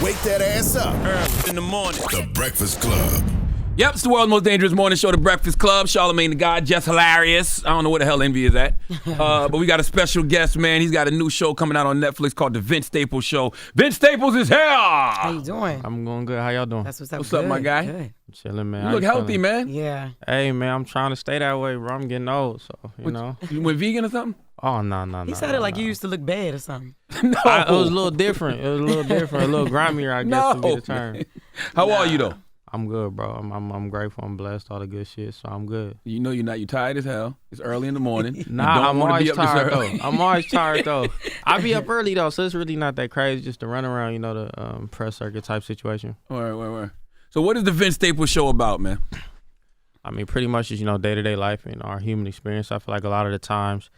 wake that ass up. Early in the morning. The Breakfast Club. Yep, it's the world's most dangerous morning show, The Breakfast Club. Charlamagne the God, Jess Hilarious. I don't know where the hell Envy is at. But we got a special guest, man. He's got a new show coming out on Netflix called The Vince Staples Show. Vince Staples is here. How you doing? I'm going good. How y'all doing? That's what's up. What's up, my guy? Good. Chilling, man. You look healthy, man. Yeah. Hey, man, I'm trying to stay that way, bro. I'm getting old, so, you know. You went vegan or something? Oh, no. He said it like you used to look bad or something. No. It was a little different. It was a little grimier, I guess, to be the term. How are you, though? I'm good, bro. I'm grateful. I'm blessed. All the good shit, so I'm good. You know you're tired as hell. It's early in the morning. Nah, I'm always tired, though. I'm always tired, though. I be up early, though, so it's really not that crazy just to run around, you know, the press circuit type situation. Word. So what is the Vince Staples Show about, man? I mean, pretty much just, you know, day-to-day life and our human experience. I feel like a lot of the times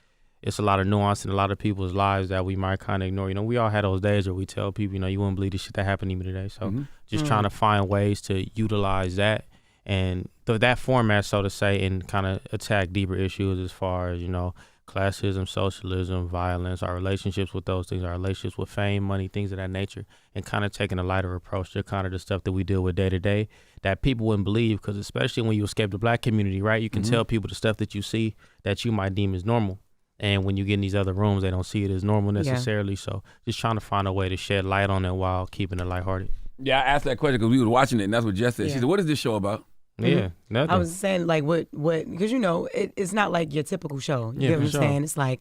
it's a lot of nuance in a lot of people's lives that we might kind of ignore. You know, we all had those days where we tell people, you know, you wouldn't believe the shit that happened to me today. So just trying to find ways to utilize that and that format, so to say, and kind of attack deeper issues as far as, you know, classism, socialism, violence, our relationships with those things, our relationships with fame, money, things of that nature, and kind of taking a lighter approach to kind of the stuff that we deal with day to day that people wouldn't believe, because especially when you escape the black community, right, you can tell people the stuff that you see that you might deem as normal. And when you get in these other rooms, they don't see it as normal necessarily. Yeah. So just trying to find a way to shed light on it while keeping it lighthearted. Yeah, I asked that question because we were watching it, and that's what Jess said. Yeah. She said, what is this show about? Yeah, nothing. I was saying, like, what, because, you know, it's not like your typical show. You get what I'm saying? It's like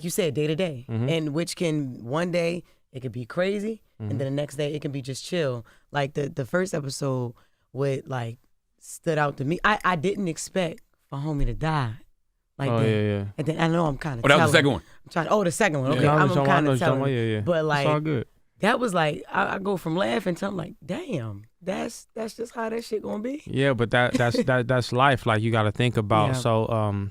you said, day to day. And which can, one day, it could be crazy, and then the next day, it can be just chill. Like, the first episode, what, stood out to me, I didn't expect for homie to die. Like yeah. And then I know I'm kind of. Oh, that was the second one. The second one. Okay, yeah, I'm kind of telling. Yeah. But it's all good. That was like I go from laughing to I'm like, damn, that's just how that shit gonna be. Yeah, but that's life. Like you got to think about. Yeah. So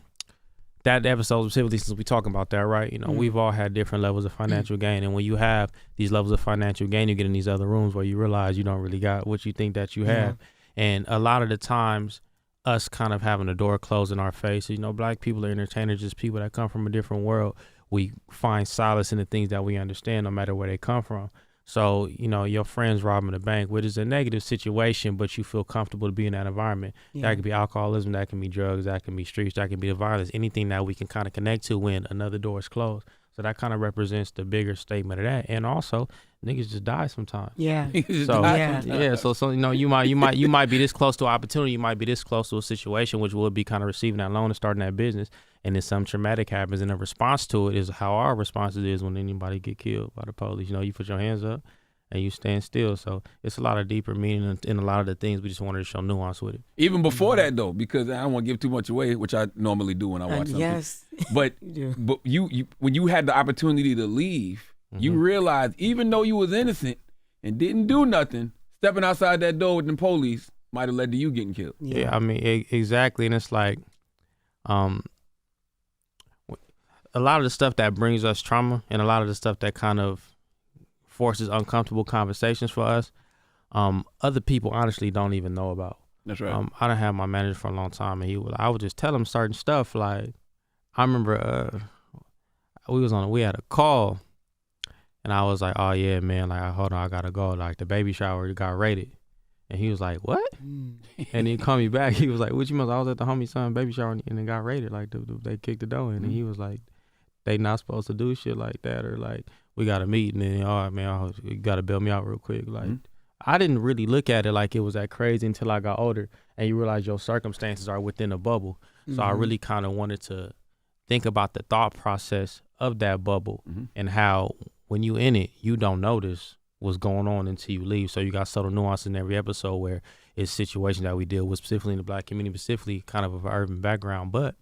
that episode specifically, since we talking about that, right? You know, we've all had different levels of financial gain, and when you have these levels of financial gain, you get in these other rooms where you realize you don't really got what you think that you have, and a lot of the times, us kind of having the door closed in our face. You know, black people are entertainers, just people that come from a different world. We find solace in the things that we understand, no matter where they come from. So, you know, your friends robbing the bank, which is a negative situation, but you feel comfortable to be in that environment. Yeah. That could be alcoholism, that can be drugs, that can be streets, that can be the violence, anything that we can kind of connect to when another door is closed. So that kind of represents the bigger statement of that. And also, niggas just die sometimes. Yeah. So you know, you might be this close to an opportunity, you might be this close to a situation, which would be kind of receiving that loan and starting that business, and then something traumatic happens, and the response to it is how our response is when anybody get killed by the police. You know, you put your hands up and you stand still. So it's a lot of deeper meaning in a lot of the things. We just wanted to show nuance with it. Even before that, though, because I don't want to give too much away, which I normally do when I watch something. Yes. But you when you had the opportunity to leave, you realized even though you was innocent and didn't do nothing, stepping outside that door with the police might have led to you getting killed. Yeah, I mean, exactly. And it's like a lot of the stuff that brings us trauma and a lot of the stuff that kind of forces uncomfortable conversations for us, other people honestly don't even know about. That's right. I done had my manager for a long time, and I would just tell him certain stuff. Like, I remember we had a call, and I was like, oh yeah, man, like, hold on, I gotta go. Like, the baby shower got raided. And he was like, what? And he called me back. He was like, what you mean? I was at the homie's son baby shower, and it got raided. Like, they kicked the door in, and he was like, they not supposed to do shit like that, or like, we got a meeting, and all right, man, you got to bail me out real quick. Like, I didn't really look at it like it was that crazy until I got older, and you realize your circumstances are within a bubble. So I really kind of wanted to think about the thought process of that bubble and how when you in it, you don't notice what's going on until you leave. So you got subtle nuance in every episode where it's situations that we deal with, specifically in the black community, specifically kind of an urban background. But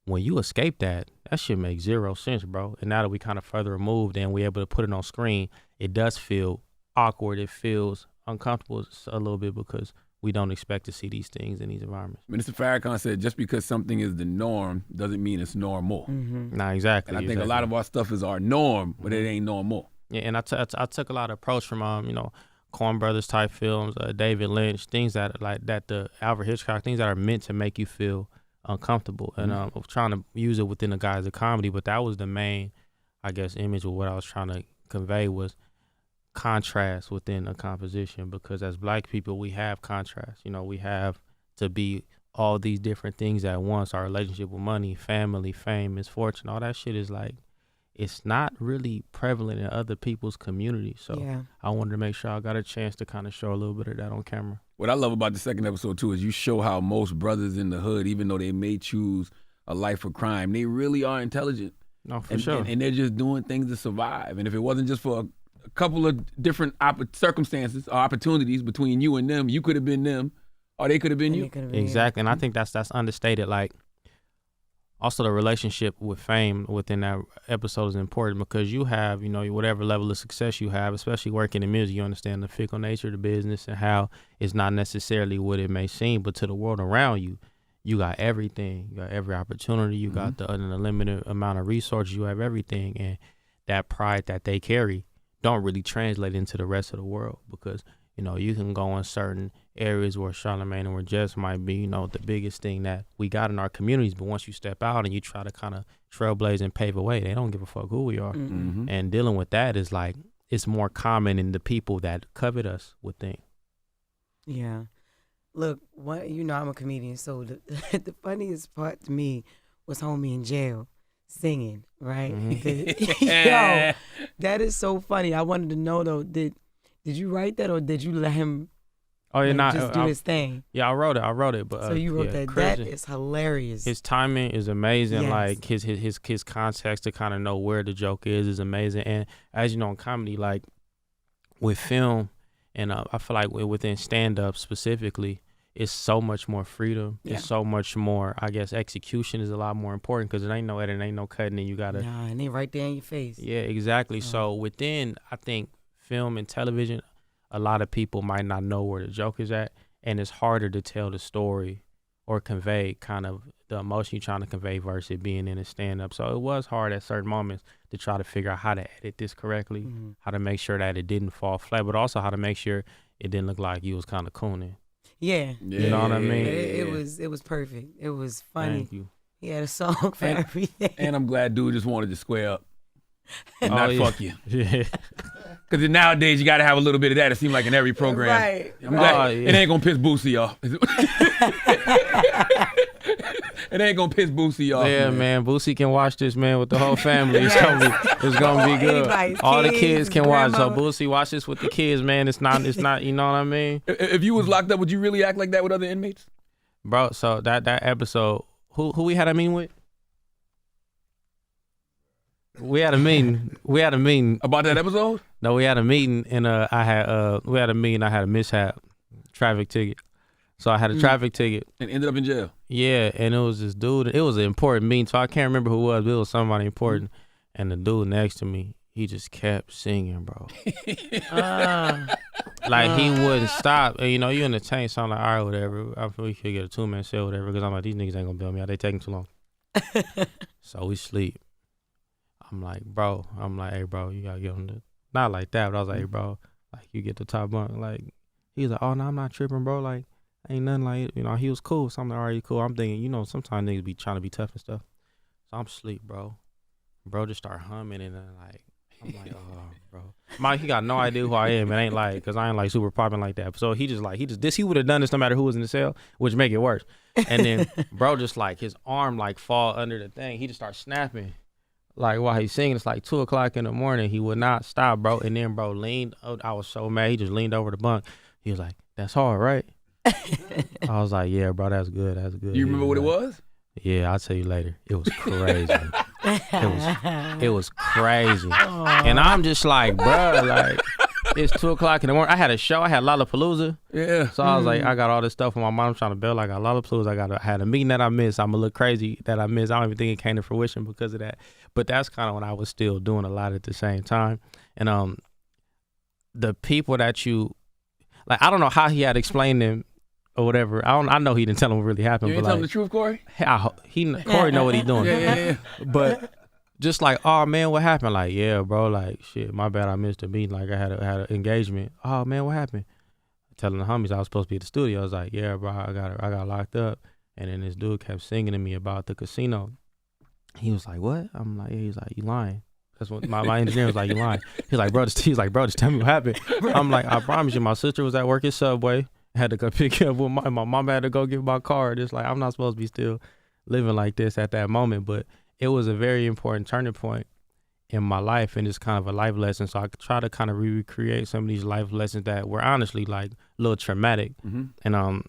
when you escape that shit makes zero sense, bro. And now that we kind of further removed and we're able to put it on screen, it does feel awkward. It feels uncomfortable a little bit because we don't expect to see these things in these environments. Mr. Farrakhan said, just because something is the norm doesn't mean it's normal. Nah, exactly. And I think a lot of our stuff is our norm, but it ain't normal. Yeah, and I took a lot of approach from, Coen Brothers type films, David Lynch, things that the Alfred Hitchcock, things that are meant to make you feel uncomfortable. And I'm trying to use it within the guise of comedy, but that was the main, I guess, image of what I was trying to convey was contrast within a composition, because as Black people, we have contrast. You know, we have to be all these different things at once. Our relationship with money, family, fame, misfortune, all that shit is like, it's not really prevalent in other people's communities. So I wanted to make sure I got a chance to kind of show a little bit of that on camera. What I love about the second episode, too, is you show how most brothers in the hood, even though they may choose a life of crime, they really are intelligent. No, for sure. And they're just doing things to survive. And if it wasn't just for a couple of different circumstances or opportunities between you and them, you could have been them or they could have been you. Exactly. And I think that's understated. Like, also the relationship with fame within that episode is important, because you have, you know, whatever level of success you have, especially working in music, you understand the fickle nature of the business and how it's not necessarily what it may seem, but to the world around you, you got everything. You got every opportunity. You got the unlimited amount of resources. You have everything. And that pride that they carry don't really translate into the rest of the world, because, you know, you can go in certain areas where Charlamagne and where Jess might be, you know, the biggest thing that we got in our communities. But once you step out and you try to kind of trailblaze and pave a way, they don't give a fuck who we are. And dealing with that is like, it's more common in the people that covet us would think. Yeah. Look, you know, I'm a comedian, so the funniest part to me was homie in jail singing, right? Yo, that is so funny. I wanted to know, though, did you write that, or did you let him just do his thing? Yeah, I wrote it. But so you wrote that. crazy. That is hilarious. His timing is amazing. Yes. Like his context to kind of know where the joke is amazing. And as you know, in comedy, like with film, and I feel like within stand-up specifically, it's so much more freedom. Yeah. It's so much more, I guess, execution is a lot more important, because it ain't no editing, ain't no cutting, and you gotta. Nah, and they right there in your face. Yeah, exactly. So within, I think, film and television, a lot of people might not know where the joke is at, and it's harder to tell the story or convey kind of the emotion you're trying to convey versus it being in a stand-up. So it was hard at certain moments to try to figure out how to edit this correctly, how to make sure that it didn't fall flat, but also how to make sure it didn't look like you was kind of cooning. Yeah. You know what I mean? It was perfect. It was funny. Thank you. He had a song for everything. And I'm glad dude just wanted to square up and not fuck you. Yeah. Because nowadays you got to have a little bit of that. It seems like in every program. Right. I'm glad it ain't going to piss Boosie off. It ain't going to piss Boosie off. Yeah, man. Boosie can watch this, man, with the whole family. It's gonna be good. All the kids can watch. So Boosie, watch this with the kids, man. It's not, you know what I mean? If you was locked up, would you really act like that with other inmates? Bro, so that episode, who we had a meeting with? We had a meeting. About that episode? No, we had a meeting, and I had a mishap, traffic ticket. So I had a traffic ticket. And ended up in jail. Yeah, and it was this dude. It was an important meeting, so I can't remember who it was, but it was somebody important. And the dude next to me, he just kept singing, bro. Like, he wouldn't stop. And, you know, you in the tank, so I'm like, all right, whatever. I feel we could get a 2-man sale, whatever, because I'm like, these niggas ain't gonna bail me out. They taking too long. So we sleep. I'm like, hey, bro, you gotta get on the, not like that, but I was like, hey, bro, like, you get the top bunk. Like, he was like, oh, no, I'm not tripping, bro. Like, ain't nothing like it. You know, he was cool. So I'm like, all right, cool. I'm thinking, you know, sometimes niggas be trying to be tough and stuff. So I'm asleep, bro. Bro just start humming, and then, like, I'm like, oh, bro. Mike, he got no idea who I am. It ain't like, because I ain't like super popping like that. So he would have done this no matter who was in the cell, which make it worse. And then bro just like, his arm like fall under the thing. He just starts snapping. Like, while he's singing, it's like 2 o'clock in the morning. He would not stop, bro. And then bro leaned, I was so mad. He just leaned over the bunk. He was like, that's hard, right? I was like, yeah, bro, that's good. That's good. You remember what it was? Yeah, I'll tell you later. It was crazy. It was crazy. Aww. And I'm just like, bro, like, it's 2 o'clock in the morning. I had a show. I had Lollapalooza. Yeah. So I was like, I got all this stuff on my mind. I'm trying to build. I got Lollapalooza. I had a meeting that I missed. I'm a little crazy that I missed. I don't even think it came to fruition because of that. But that's kind of when I was still doing a lot at the same time. And the people that you, like, I don't know how he had explained them or whatever. I know he didn't tell him what really happened. You ain't but tell like, him the truth, Corey? Corey know what he's doing. Yeah. But just like, oh man, what happened? Like, yeah, bro, like, shit, my bad, I missed the meeting. Like, I had an engagement. Oh man, what happened? Telling the homies I was supposed to be at the studio. I was like, yeah, bro, I got locked up. And then this dude kept singing to me about the casino. He was like, what? I'm like, yeah. He's like, you lying. That's what my engineer was like, you lying. He's like, bro, just tell me what happened. I'm like, I promise you, my sister was at work at Subway. I had to go pick her up with my mom had to go get my card. It's like, I'm not supposed to be still living like this at that moment. But it was a very important turning point in my life, and it's kind of a life lesson. So I try to kind of recreate some of these life lessons that were honestly like a little traumatic, and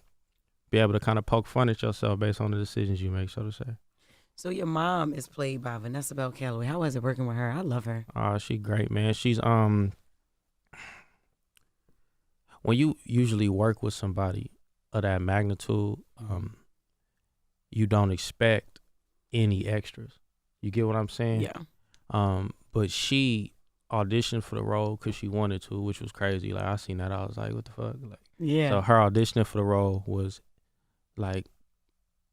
be able to kind of poke fun at yourself based on the decisions you make, so to say. So your mom is played by Vanessa Bell Calloway. How was it working with her? I love her. She great, man. She's when you usually work with somebody of that magnitude, you don't expect any extras. You get what I'm saying? Yeah. But she auditioned for the role because she wanted to, which was crazy. Like, I seen that, I was like, what the fuck? Like, Yeah. So her auditioning for the role was like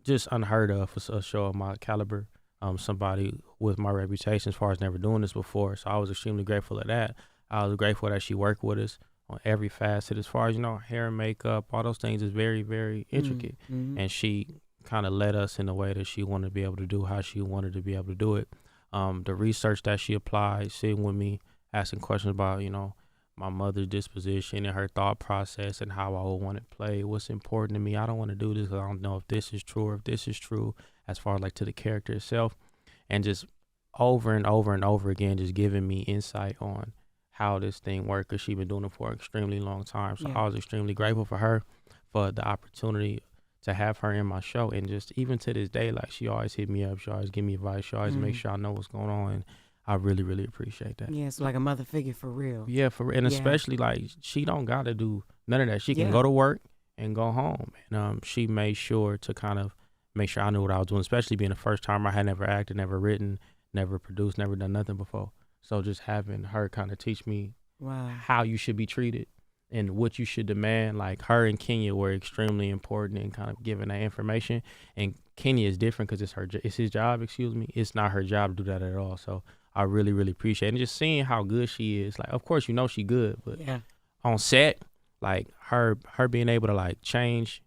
just unheard of for a show of my caliber. Somebody with my reputation as far as never doing this before. So I was extremely grateful of that. I was grateful that she worked with us on every facet. As far as, hair and makeup, all those things is very, very intricate. And she kind of led us in the way that she wanted to be able to do, how she wanted to be able to do it. The research that she applied, sitting with me, asking questions about, my mother's disposition and her thought process and how I would want it played, what's important to me. I don't want to do this because I don't know if this is true or if this is true as far as like to the character itself. And just over and over and over again, just giving me insight on how this thing works, because she's been doing it for an extremely long time. So I was extremely grateful for her, for the opportunity to have her in my show. And just even to this day, like, she always hit me up, she always give me advice, she always make sure I know what's going on. And I really, really appreciate that. Yeah, it's like a mother figure for real. Yeah, and especially like, she don't gotta do none of that. She can go to work and go home. And she made sure to kind of make sure I knew what I was doing, especially being the first time I had never acted, never written, never produced, never done nothing before. So just having her kind of teach me how you should be treated and what you should demand. Like, her and Kenya were extremely important in kind of giving that information. And Kenya is different because it's his job. It's not her job to do that at all. So I really, really appreciate it. And just seeing how good she is. Like, of course, she good, but on set, like, her being able to like change,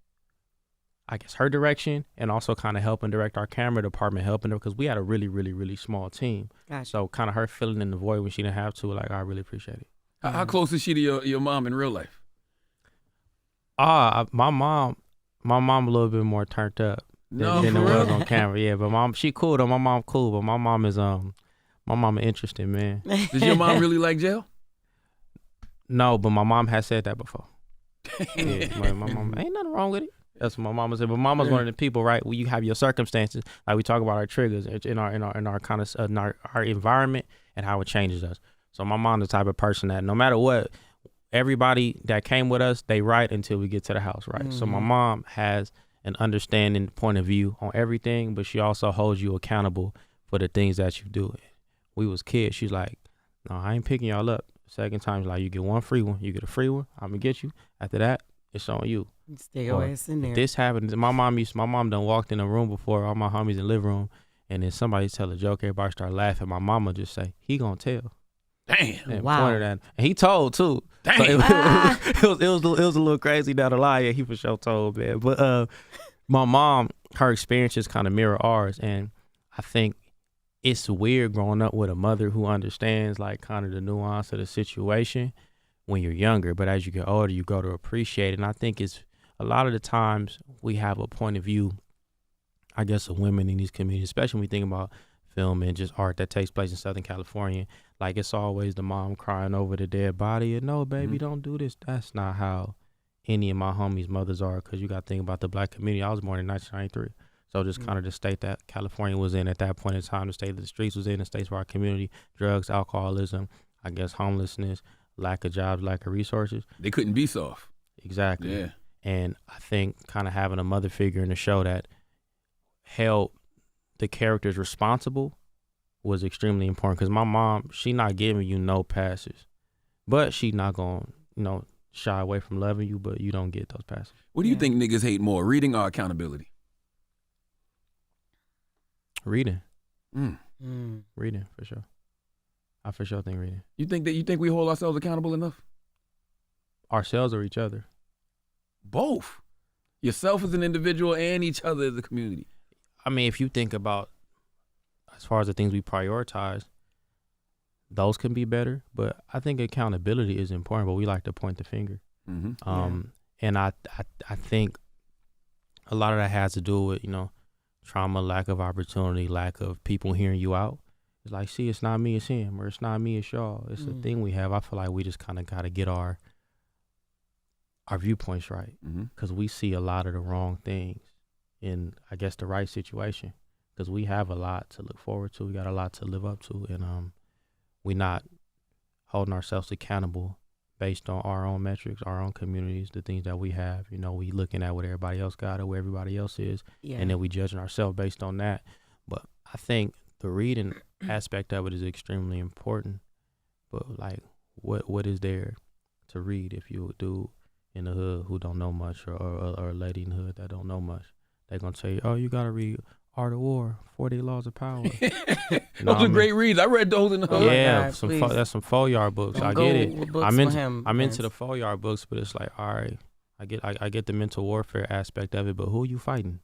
I guess, her direction, and also kind of helping direct our camera department, helping her, because we had a really, really, really small team. Gotcha. So kind of her filling in the void when she didn't have to, like, I really appreciate it. How close is she to your mom in real life? My mom a little bit more turned up than it was on camera. Yeah, but she cool though. My mom cool, but my mom is interesting, man. Does your mom really like jail? No, but my mom has said that before. Yeah, my mom, ain't nothing wrong with it. That's what my mama said. But mama's one of the people, right? Where you have your circumstances, like we talk about our triggers in our kind of our environment and how it changes us. So my mom's the type of person that no matter what, everybody that came with us, they right until we get to the house, right? So my mom has an understanding point of view on everything, but she also holds you accountable for the things that you do. We was kids. She's like, no, I ain't picking y'all up. Second time, like, you get one free one. You get a free one, I'm gonna get you. After that, it's on you. Stay your ass in there. This happened. My mom done walked in a room before, all my homies in the living room, and then somebody tell a joke, everybody start laughing. My mama just say, he gonna tell. Damn. And wow. pointed at, and he told too. Damn. So it was a little crazy down the line. Yeah, he for sure told, man. But my mom, her experiences kind of mirror ours, and I think it's weird growing up with a mother who understands like kind of the nuance of the situation when you're younger. But as you get older, you grow to appreciate it. And I think it's a lot of the times we have a point of view, I guess, of women in these communities, especially when we think about film and just art that takes place in Southern California. Like, it's always the mom crying over the dead body. And no, baby, don't do this. That's not how any of my homies' mothers are, because you got to think about the black community. I was born in 1993. So just kind of the state that California was in at that point in time, the state that the streets was in, the states where our community, drugs, alcoholism, I guess homelessness, lack of jobs, lack of resources. They couldn't be soft. Exactly. Yeah. And I think kind of having a mother figure in the show that held the characters responsible was extremely important, because my mom, she not giving you no passes, but she not going to, shy away from loving you, but you don't get those passes. What do you think niggas hate more, reading or accountability? Reading. Reading, for sure. I for sure think reading. You think we hold ourselves accountable enough? Ourselves or each other? Both. Yourself as an individual and each other as a community. I mean, if you think about as far as the things we prioritize, those can be better. But I think accountability is important, but we like to point the finger. And I think a lot of that has to do with, trauma, lack of opportunity, lack of people hearing you out. It's like, see, it's not me, it's him, or it's not me, it's y'all. It's a thing we have. I feel like we just kind of got to get our viewpoints right, because we see a lot of the wrong things in, I guess, the right situation, because we have a lot to look forward to. We got a lot to live up to, and we're not holding ourselves accountable based on our own metrics, our own communities, the things that we have. We looking at what everybody else got or where everybody else is, and then we judging ourselves based on that. But I think the reading aspect of it is extremely important. But like, what is there to read if you a dude in the hood who don't know much, or a lady in the hood that don't know much? They're gonna tell you, oh, you gotta read Art of War, 40 Laws of Power. Those are great reads. I read those in the hood. Yeah, that's some 4-yard books. I get it. I'm into the 4-yard books, but it's like, all right, I get the mental warfare aspect of it, but who you fighting?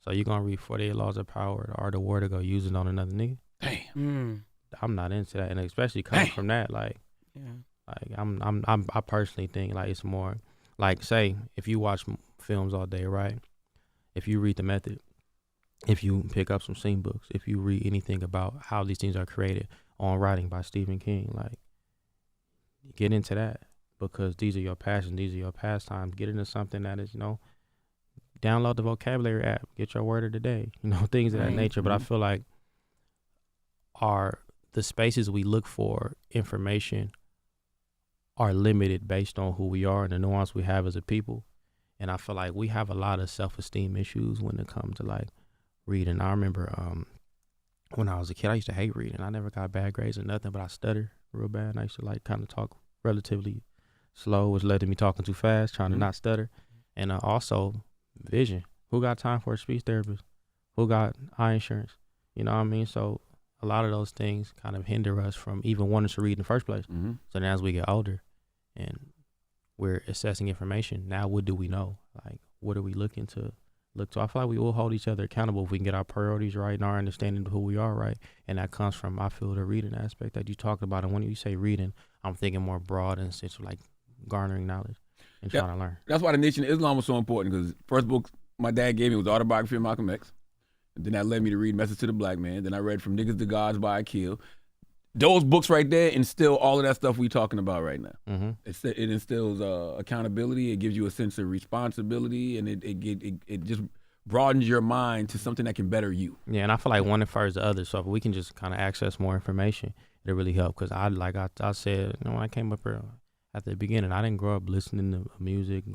So you gonna read 48 Laws of Power, the Art of War, to go use it on another nigga? Damn. I'm not into that, and especially coming from that, like, I personally think like it's more like, say, if you watch films all day, right? If you read The Method, if you pick up some scene books, if you read anything about how these things are created on writing by Stephen King, like, get into that, because these are your passions, these are your pastimes. Get into something that is, download the vocabulary app, get your word of the day, things of that nature. But I feel like the spaces we look for information are limited based on who we are and the nuance we have as a people. And I feel like we have a lot of self-esteem issues when it comes to like reading. I remember when I was a kid, I used to hate reading. I never got bad grades or nothing, but I stutter real bad. And I used to like kind of talk relatively slow, which led to me talking too fast, trying to not stutter. And also vision. Who got time for a speech therapist? Who got eye insurance? You know what I mean? So a lot of those things kind of hinder us from even wanting to read in the first place. So now as we get older and we're assessing information, now what do we know? Like, what are we looking to look to? I feel like we will hold each other accountable if we can get our priorities right and our understanding of who we are right. And that comes from, I feel, the reading aspect that you talked about. And when you say reading, I'm thinking more broad and sense of like garnering knowledge and trying to learn. That's why the Nation of Islam was so important, because first book my dad gave me was the autobiography of Malcolm X. And then that led me to read Message to the Black Man. Then I read From Niggas to Gods by Akil. Those books right there instill all of that stuff we talking about right now. It instills accountability. It gives you a sense of responsibility, and it just broadens your mind to something that can better you. Yeah, and I feel like one infers the other. So if we can just kind of access more information, it'll really help. Because I said, when I came up here at the beginning, I didn't grow up listening to music.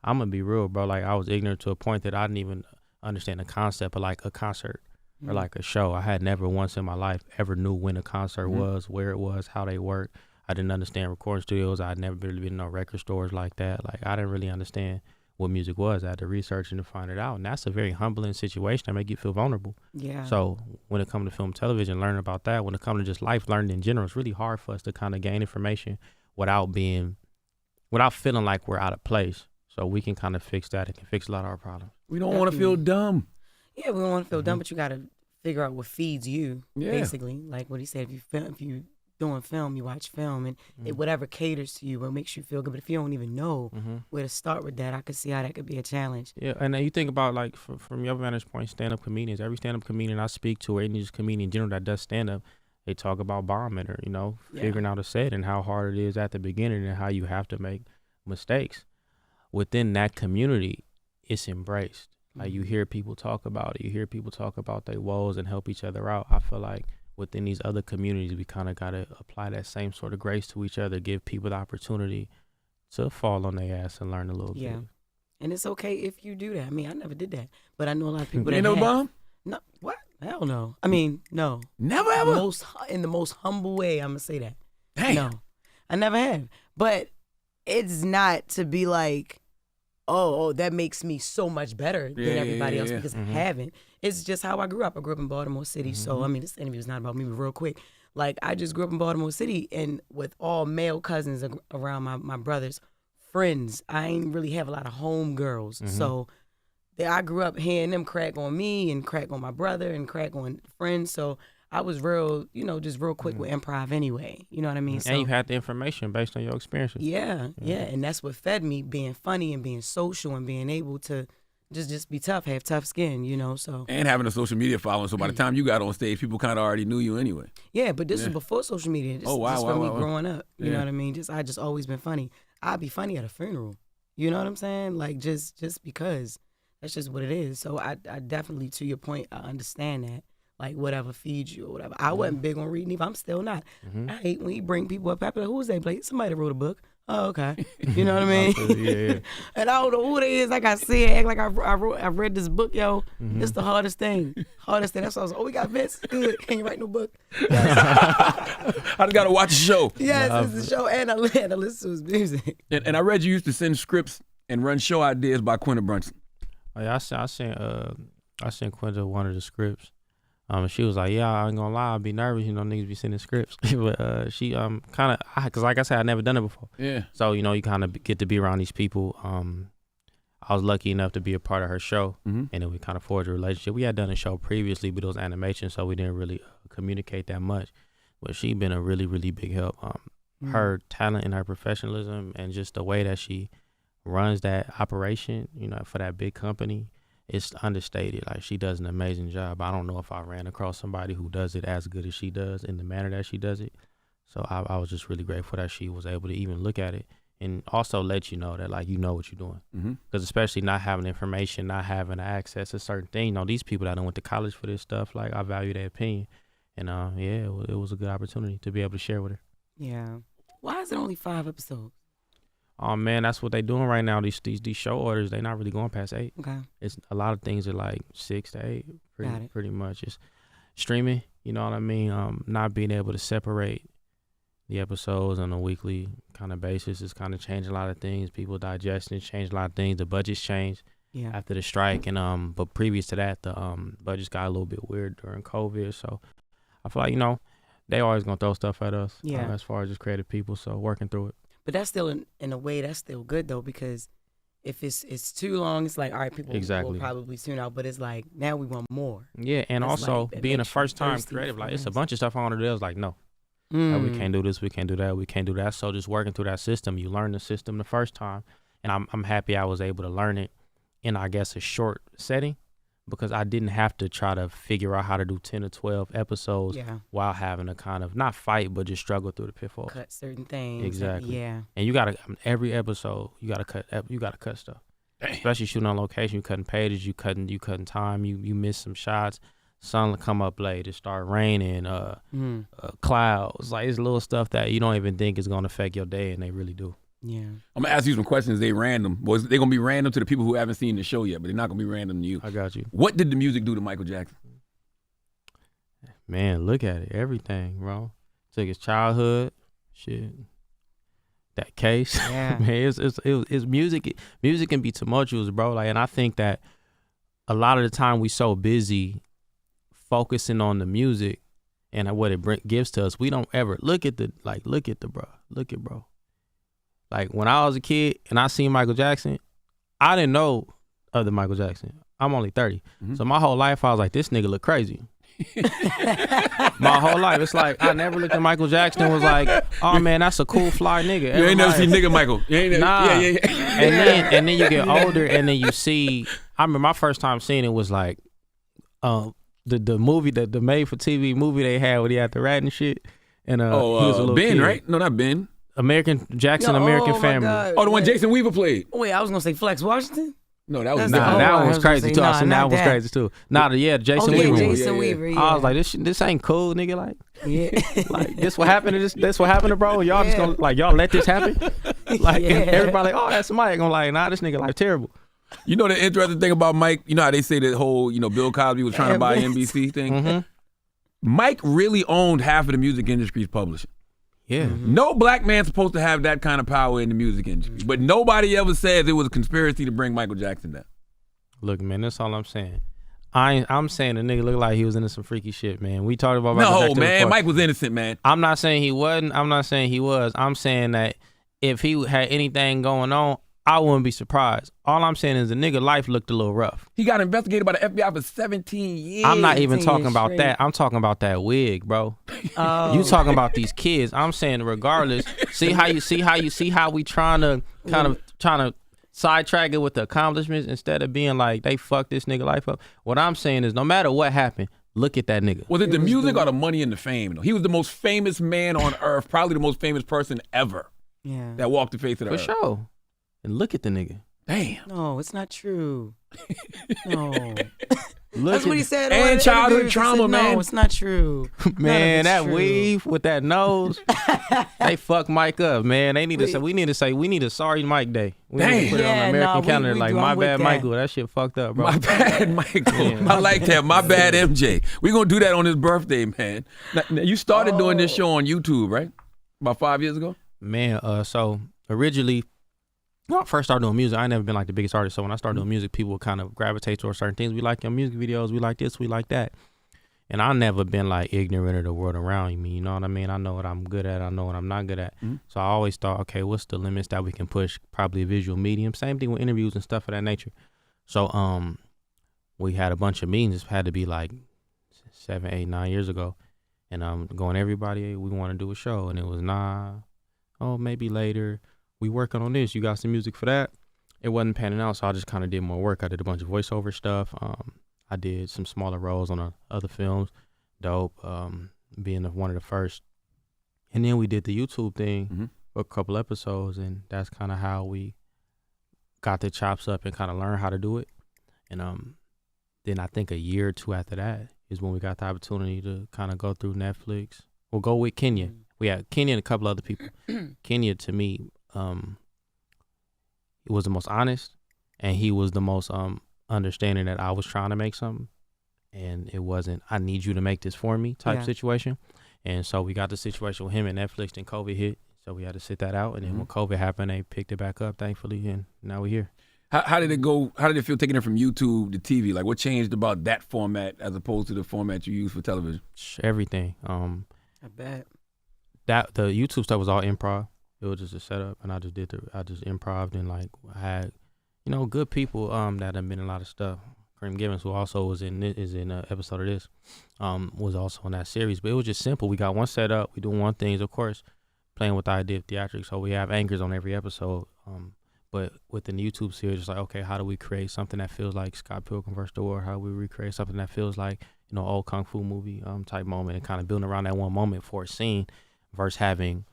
I'm going to be real, bro. Like, I was ignorant to a point that I didn't even understand the concept of like a concert or like a show. I had never once in my life ever knew when a concert was, where it was, how they worked. I didn't understand recording studios. I'd never really been in no record stores like that. Like, I didn't really understand what music was. I had to research and to find it out. And that's a very humbling situation that make you feel vulnerable. Yeah. So when it comes to film, television, learning about that, when it comes to just life learning in general, it's really hard for us to kind of gain information without feeling like we're out of place. So we can kind of fix that. It can fix a lot of our problems. We don't want to feel dumb. Yeah, we don't want to feel dumb, but you got to figure out what feeds you, basically. Like what he said, if you doing film, you watch film, and whatever caters to you, what makes you feel good. But if you don't even know where to start with that, I could see how that could be a challenge. Yeah, and then you think about, like, from your vantage point, stand-up comedians. Every stand-up comedian I speak to, or any just comedian in general that does stand-up, they talk about bombing or, figuring out a set and how hard it is at the beginning and how you have to make mistakes. Within that community, it's embraced. Like, you hear people talk about it. You hear people talk about their woes and help each other out. I feel like within these other communities, we kind of got to apply that same sort of grace to each other, give people the opportunity to fall on their ass and learn a little bit. Yeah. And it's okay if you do that. I mean, I never did that. But I know a lot of people that You never bomb? No. What? Hell no. I mean, no. Never ever? In the most humble way, I'm going to say that. Damn. No. I never have. But it's not to be like, oh, that makes me so much better than everybody else because I haven't. It's just how I grew up. I grew up in Baltimore City. So, I mean, this interview is not about me, but real quick. Like, I just grew up in Baltimore City and with all male cousins around my brother's friends. I ain't really have a lot of home girls. So I grew up hearing them crack on me and crack on my brother and crack on friends. So I was real, just real quick with improv anyway. You know what I mean? And you had the information based on your experiences. Yeah, and that's what fed me, being funny and being social and being able to just be tough, have tough skin, so. And having a social media following, so by the time you got on stage, people kind of already knew you anyway. Yeah, but this was before social media. Just for me growing up. You know what I mean? I just always been funny. I'd be funny at a funeral. You know what I'm saying? Like, just because. That's just what it is. So I definitely, to your point, I understand that. Like, whatever feeds you or whatever. I wasn't big on reading either. I'm still not. I hate when you bring people up. Like, who's they? Like, somebody that wrote a book. Oh, okay. You know what I mean? Yeah. And I don't know who they is. Like I said, act like I read this book, yo. It's the hardest thing. That's why I was like, we got Vince. Good. Can't you write no book? I just got to watch the show. Yes, it's the show. And I listen to his music. And I read you used to send scripts and run show ideas by Quinta Brunson. Oh, yeah, I sent Quinta one of the scripts. She was like, yeah, I ain't gonna lie, I'd be nervous, niggas be sending scripts. But she kind of, because like I said, I never done it before. Yeah. So, you kind of get to be around these people. I was lucky enough to be a part of her show, and then we kind of forged a relationship. We had done a show previously, but it was animation, so we didn't really communicate that much. But she been a really, really big help. Her talent and her professionalism and just the way that she runs that operation, for that big company, it's understated. Like, she does an amazing job. I don't know if I ran across somebody who does it as good as she does in the manner that she does it. So I was just really grateful that she was able to even look at it and also let you know that, like, you know what you're doing. Because especially not having information, not having access to certain things. These people that went to college for this stuff, like, I value their opinion. And, it was a good opportunity to be able to share with her. Yeah. Why is it only 5 episodes? Oh man, that's what they doing right now. These show orders, they not really going past 8. Okay. It's a lot of things are like 6 to 8, pretty much. It's streaming, you know what I mean? Not being able to separate the episodes on a weekly kind of basis is kind of changing a lot of things. People digesting, changed a lot of things. The budgets changed after the strike, and but previous to that, the budgets got a little bit weird during COVID. So I feel like they always gonna throw stuff at us as far as just creative people. So working through it. But that's still, in a way, that's still good, though, because if it's too long, it's like, all right, people will probably tune out. But it's like, now we want more. Yeah, and it's also like, being a first-time creative, like, it's a bunch of stuff on there that's like, no. Like, we can't do this, we can't do that, we can't do that. So just working through that system, you learn the system the first time. And I'm happy I was able to learn it in, I guess, a short setting, because I didn't have to try to figure out how to do 10 or 12 episodes while having to kind of not fight, but just struggle through the pitfalls. Cut certain things. Exactly. Yeah. And you gotta, every episode, you gotta cut stuff. Dang. Especially shooting on location, you cutting pages, you cutting time, you miss some shots. Sun will come up late, it start raining, clouds. Like, it's little stuff that you don't even think is gonna affect your day, and they really do. Yeah. I'm going to ask you some questions. They random. Boys, they're going to be random to the people who haven't seen the show yet, but they're not going to be random to you. I got you. What did the music do to Michael Jackson? Man, look at it. Everything, bro. Took his childhood, shit. That case. Yeah. Man, it's music. Music can be tumultuous, bro. Like, and I think that a lot of the time we so busy focusing on the music and what it gives to us, we don't ever look at bro. Like, when I was a kid and I seen Michael Jackson, I didn't know other Michael Jackson. I'm only 30. So my whole life, I was like, this nigga look crazy. My whole life. It's like, I never looked at Michael Jackson and was like, oh, man, that's a cool, fly nigga. You ain't never seen nigga Michael. You ain't never, nah. Yeah. And then you get older and then you see, I remember my first time seeing it was like, the movie, the made-for-TV movie they had where he had the rat and shit. And he was a little Ben, kid. right? No, not Ben. American Family. God. Oh, the one Jason Weaver played. Wait, I was gonna say Flex Washington. No, that was that one was crazy too. That was that. crazy too. Jason Weaver. Jason Weaver. Yeah. I was like, this ain't cool, nigga. Like, like this what happened to this what happened to bro. Y'all just gonna like y'all let this happen? Like everybody like, oh, that's Mike. I'm like, nah, this nigga like terrible. You know the interesting thing about Mike? You know how they say the whole, Bill Cosby was trying to buy NBC thing? Mike really owned half of the music industry's publishing. Yeah. No black man's supposed to have that kind of power in the music industry. But nobody ever says it was a conspiracy to bring Michael Jackson down. Look, man, that's all I'm saying. I'm saying the nigga looked like he was into some freaky shit, man. We talked about no, man. Mike was innocent, man. I'm not saying he wasn't. I'm not saying he was. I'm saying that if he had anything going on, I wouldn't be surprised. All I'm saying is the nigga life looked a little rough. He got investigated by the FBI for 17 years. I'm not even 17 talking years about straight. that. I'm talking about that wig, bro. Oh. You talking about these kids. I'm saying regardless, see how we trying to sidetrack it with the accomplishments instead of being like they fucked this nigga life up. What I'm saying is no matter what happened, look at that nigga. Was it the music or the money and the fame? He was the most famous man on earth, probably the most famous person ever Yeah. that walked the face of the For earth. sure. And look at the nigga. Damn. No, it's not true. No. Look That's at what he said. And on the childhood interview. He trauma, said, man. No, it's not true. Man, None that of it's true. weave with that nose, they fuck Mike up, man. They need to say we need a sorry Mike day. We need to put it on the American calendar like my bad Michael. That shit fucked up, bro. My bad, Michael. Yeah. I like that. My bad, MJ. We're going to do that on his birthday, man. Now, you started doing this show on YouTube, right? About 5 years ago? Man, so originally, when I first started doing music, I never been like the biggest artist. So when I started doing music, people would kind of gravitate towards certain things. We like your music videos. We like this. We like that. And I never been like ignorant of the world around me. You know what I mean? I know what I'm good at. I know what I'm not good at. Mm-hmm. So I always thought, okay, what's the limits that we can push? Probably a visual medium. Same thing with interviews and stuff of that nature. So we had a bunch of meetings. It had to be like 7, 8, 9 years ago. And I'm going, everybody, we want to do a show. And it was, maybe later. We working on this. You got some music for that? It wasn't panning out, so I just kind of did more work. I did a bunch of voiceover stuff. I did some smaller roles on other films. Dope, being one of the first. And then we did the YouTube thing for a couple episodes, and that's kind of how we got the chops up and kind of learned how to do it. And then I think a year or two after that is when we got the opportunity to kind of go through Netflix. We'll go with Kenya. We had Kenya and a couple other people. Kenya, to me, he was the most honest, and he was the most understanding that I was trying to make something, and it wasn't I need you to make this for me type situation. And so we got the situation with him and Netflix, and COVID hit, so we had to sit that out. And then when COVID happened, they picked it back up, thankfully, and now we're here. How did it go? How did it feel taking it from YouTube to TV? Like, what changed about that format as opposed to the format you use for television? Everything. I bet. That the YouTube stuff was all improv. It was just a setup, and I just improv'd, and like I had, good people that have been in a lot of stuff. Kareem Gibbons, who also is in an episode of this, was also in that series. But it was just simple. We got one setup. We do one thing, of course, playing with the idea of theatrics. So we have anchors on every episode. But within the YouTube series, it's like, okay, how do we create something that feels like Scott Pilgrim vs. the World? How do we recreate something that feels like, old kung fu movie type moment, and kind of building around that one moment for a scene versus having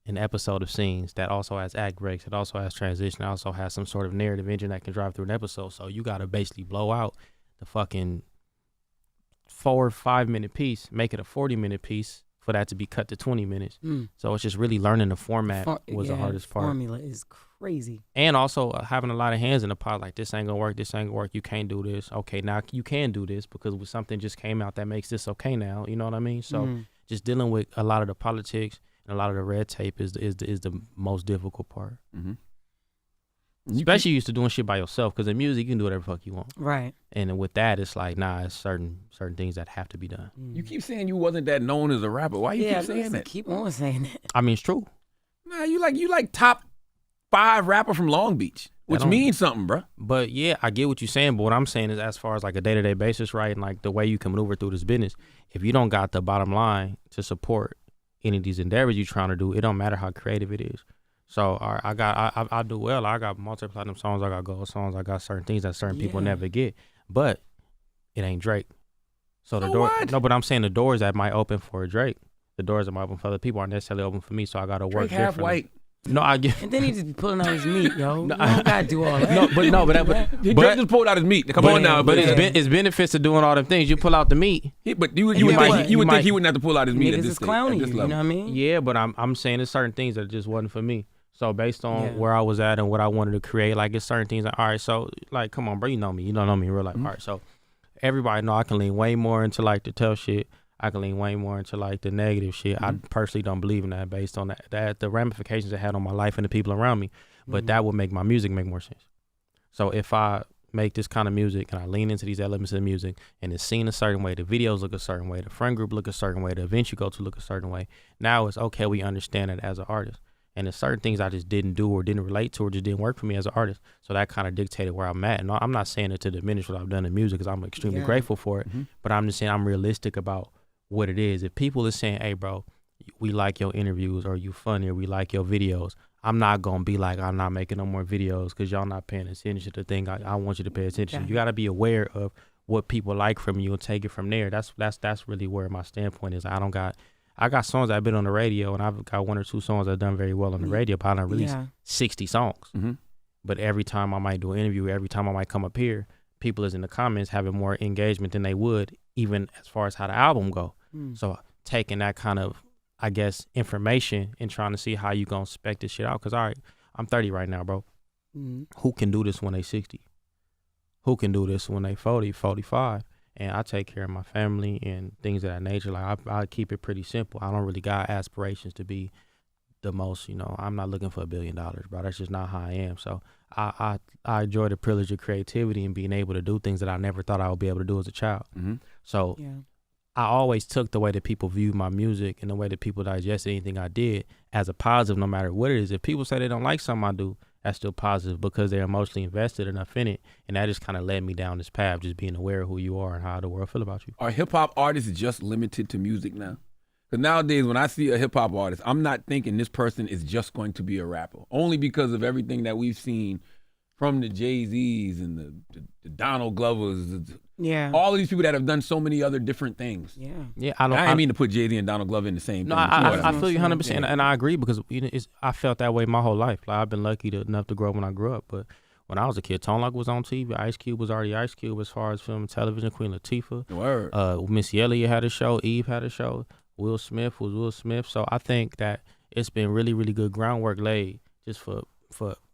an episode of scenes that also has act breaks, it also has transition, it also has some sort of narrative engine that can drive through an episode. So you got to basically blow out the fucking 4 or 5 minute piece, make it a 40-minute piece for that to be cut to 20 minutes. So it's just really learning the format was the hardest part. Formula is crazy. And also having a lot of hands in the pot, like this ain't gonna work, you can't do this. Okay, now you can do this because something just came out that makes this okay now. You know what I mean? So just dealing with a lot of the politics and a lot of the red tape is the most difficult part. Especially used to doing shit by yourself, because in music you can do whatever the fuck you want. Right. And with that, it's like, it's certain things that have to be done. You keep saying you wasn't that known as a rapper. Why you keep saying that? Keep on saying that. I mean, it's true. Nah, you like top 5 rapper from Long Beach, which means something, bro. But yeah, I get what you're saying. But what I'm saying is, as far as like a day-to-day basis, right, and like the way you can maneuver through this business, if you don't got the bottom line to support any of these endeavors you're trying to do, it don't matter how creative it is. So I do well. I got multi-platinum songs. I got gold songs. I got certain things that certain people never get. But it ain't Drake. So the door. What? No, but I'm saying the doors that might open for Drake, the doors that might open for other people aren't necessarily open for me. So I got to work Drake half differently. white. No, I get. And then he just be pulling out his meat, yo. You don't gotta do all that. Drake just pulled out his meat. Come on now. But it's benefits of doing all them things. You pull out the meat. But you would think he wouldn't have to pull out his meat Niggas at this is clowning you, level. you know what I mean? Yeah, but I'm saying there's certain things that just wasn't for me. So based on where I was at and what I wanted to create, like it's certain things. Like, all right, so like, come on, bro, you know me. You don't know me in real life. All right, so everybody know I can lean way more into like the tough shit. I can lean way more into like the negative shit. I personally don't believe in that based on that the ramifications it had on my life and the people around me. But that would make my music make more sense. So if I make this kind of music and I lean into these elements of the music and it's seen a certain way, the videos look a certain way, the friend group look a certain way, the events you go to look a certain way. Now it's okay, we understand it as an artist. And there's certain things I just didn't do or didn't relate to or just didn't work for me as an artist. So that kind of dictated where I'm at. And I'm not saying it to diminish what I've done in music, because I'm extremely grateful for it. But I'm just saying I'm realistic about what it is. If people are saying, hey, bro, we like your interviews, or you funny, or we like your videos, I'm not going to be like, I'm not making no more videos because y'all not paying attention to the thing I want you to pay attention. You got to be aware of what people like from you and take it from there. That's really where my standpoint is. I got songs that I've been on the radio, and I've got 1 or 2 songs that I've done very well on the radio, but I done released 60 songs. But every time I might do an interview, every time I might come up here, people is in the comments having more engagement than they would even as far as how the album go. So taking that kind of, I guess, information and trying to see how you gonna spec this shit out. Because, all right, I'm 30 right now, bro. Who can do this when they 60? Who can do this when they 40, 45? And I take care of my family and things of that nature. Like, I keep it pretty simple. I don't really got aspirations to be the most, I'm not looking for $1 billion, bro. That's just not how I am. So I enjoy the privilege of creativity and being able to do things that I never thought I would be able to do as a child. So I always took the way that people view my music and the way that people digest anything I did as a positive, no matter what it is. If people say they don't like something I do, that's still positive because they're emotionally invested enough in it. And that just kind of led me down this path, just being aware of who you are and how the world feel about you. Are hip-hop artists just limited to music now? Because nowadays, when I see a hip-hop artist, I'm not thinking this person is just going to be a rapper, only because of everything that we've seen from the Jay-Z's and the Donald Glovers, all of these people that have done so many other different things. I didn't mean to put Jay-Z and Donald Glover in the same thing. I feel you 100%, and I agree because I felt that way my whole life. Like, I've been lucky enough to grow up when I grew up, but when I was a kid, Tone Loc was on TV. Ice Cube was already Ice Cube as far as film and television. Queen Latifah. Missy Elliott had a show. Eve had a show. Will Smith was Will Smith. So I think that it's been really, really good groundwork laid just for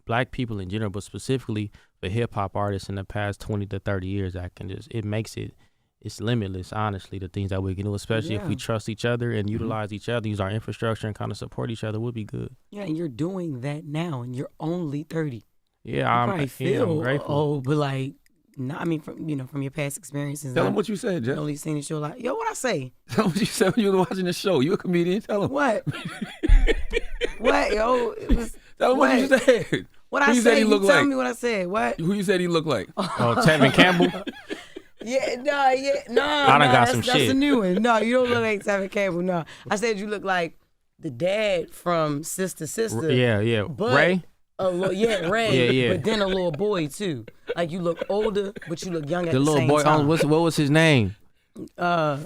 Black people in general, but specifically for hip-hop artists in the past 20 to 30 years. That can it's limitless, honestly, the things that we can do, especially if we trust each other and utilize each other, use our infrastructure and kind of support each other, would be good. Yeah, and you're doing that now, and you're only 30. Yeah, I'm grateful. Oh, but like, no, I mean, from your past experiences. Tell them what you said, Jeff. Only seen the show like, what I say? Tell them what you said when you were watching the show. You a comedian? Tell them. What? What, yo? Tell them what you said. What I said? Tell me what I said. What? Who you said he looked like? Oh, Tevin Campbell. I done got some shit. That's a new one. No, you don't look like Tevin Campbell. No, I said you look like the dad from Sister. Yeah. Ray. Ray. Yeah. But then a little boy too. Like, you look older, but you look young at the little same boy. time. What was his name? I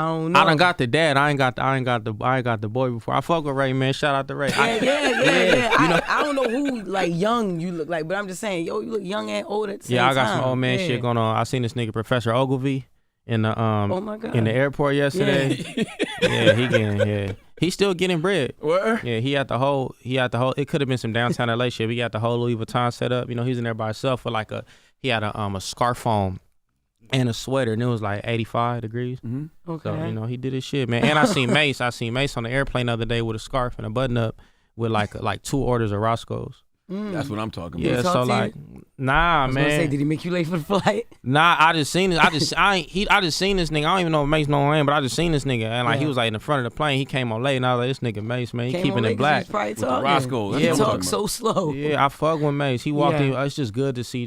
don't know. I done got the dad. I ain't got the boy before. I fuck with Ray, man. Shout out to Ray. Yeah. I don't know who like young you look like, but I'm just saying, you look young and old at the same time. Yeah, I got some old man shit going on. I seen this nigga Professor Ogilvy in the in the airport yesterday. He's still getting bread. What? Yeah, he had the whole. It could have been some downtown LA shit. But he had the whole Louis Vuitton set up. He's in there by himself with he had a scarf on and a sweater, and it was like 85 degrees. Okay. So he did his shit, man. And I seen Mace on the airplane the other day with a scarf and a button up with like 2 orders of Roscoe's. That's what I'm talking Yeah, about. so like, nah, man. Say, did he make you late for the flight? Nah, I just seen it. I just seen this nigga. I don't even know if Mace know him, but I just seen this nigga, and he was like in the front of the plane. He came on late, and I was like, this nigga Mace, man, he keeping it black. With the Roscoe. He talk so slow. Yeah, I fuck with Mace. He walked in. It's just good to see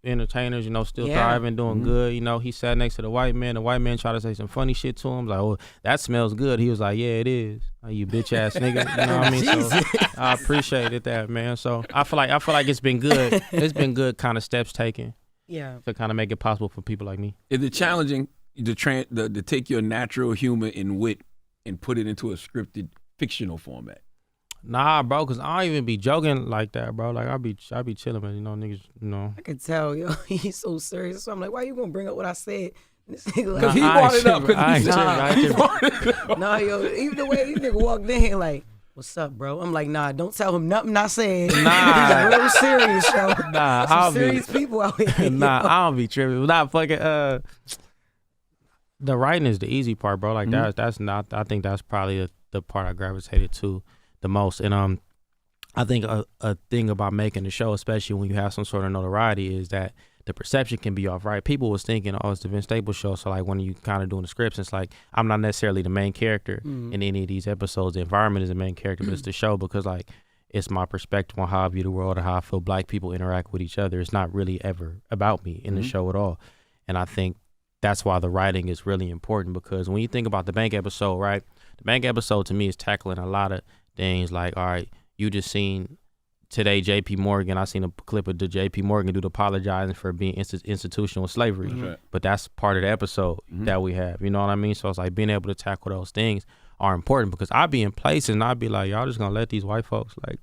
entertainers, still thriving, doing good. He sat next to the white man. The white man tried to say some funny shit to him, like, oh, that smells good. He was like, yeah, it is. Oh, you bitch ass nigga. You know what I mean? So I appreciated that, man. So I feel like it's been good. It's been good kind of steps taken. Yeah. To kind of make it possible for people like me. Is it challenging to take your natural humor and wit and put it into a scripted fictional format? Nah, bro, because I don't even be joking like that, bro. Like, I be chilling, man. Niggas, I could tell, he's so serious. So I'm like, why you gonna bring up what I said? Because he brought it up. Nah, even the way these nigga walked in here like, what's up, bro? I'm like, nah, don't tell him nothing I said. Nah. These are real serious, yo. Nah, Some serious people out here. Nah, I don't be tripping. Not fucking, the writing is the easy part, bro. Like, that's not, I think that's probably the part I gravitated to the most. And I think a thing about making the show, especially when you have some sort of notoriety, is that the the perception can be off, right? People was thinking, oh, it's the Vince Staples show. So like when you kind of doing the scripts, it's like I'm not necessarily the main character in any of these episodes. The environment is the main character, but it's the show because like it's my perspective on how I view the world and how I feel Black people interact with each other. It's not really ever about me in the show at all. And I think that's why the writing is really important, because when you think about the bank episode, right? The bank episode to me is tackling a lot of things like, all right, you just seen today JP Morgan. I seen a clip of the JP Morgan dude apologizing for being institutional slavery. Right. But that's part of the episode that we have. You know what I mean? So it's like being able to tackle those things are important, because I'd be in places and I'd be like, y'all just gonna let these white folks like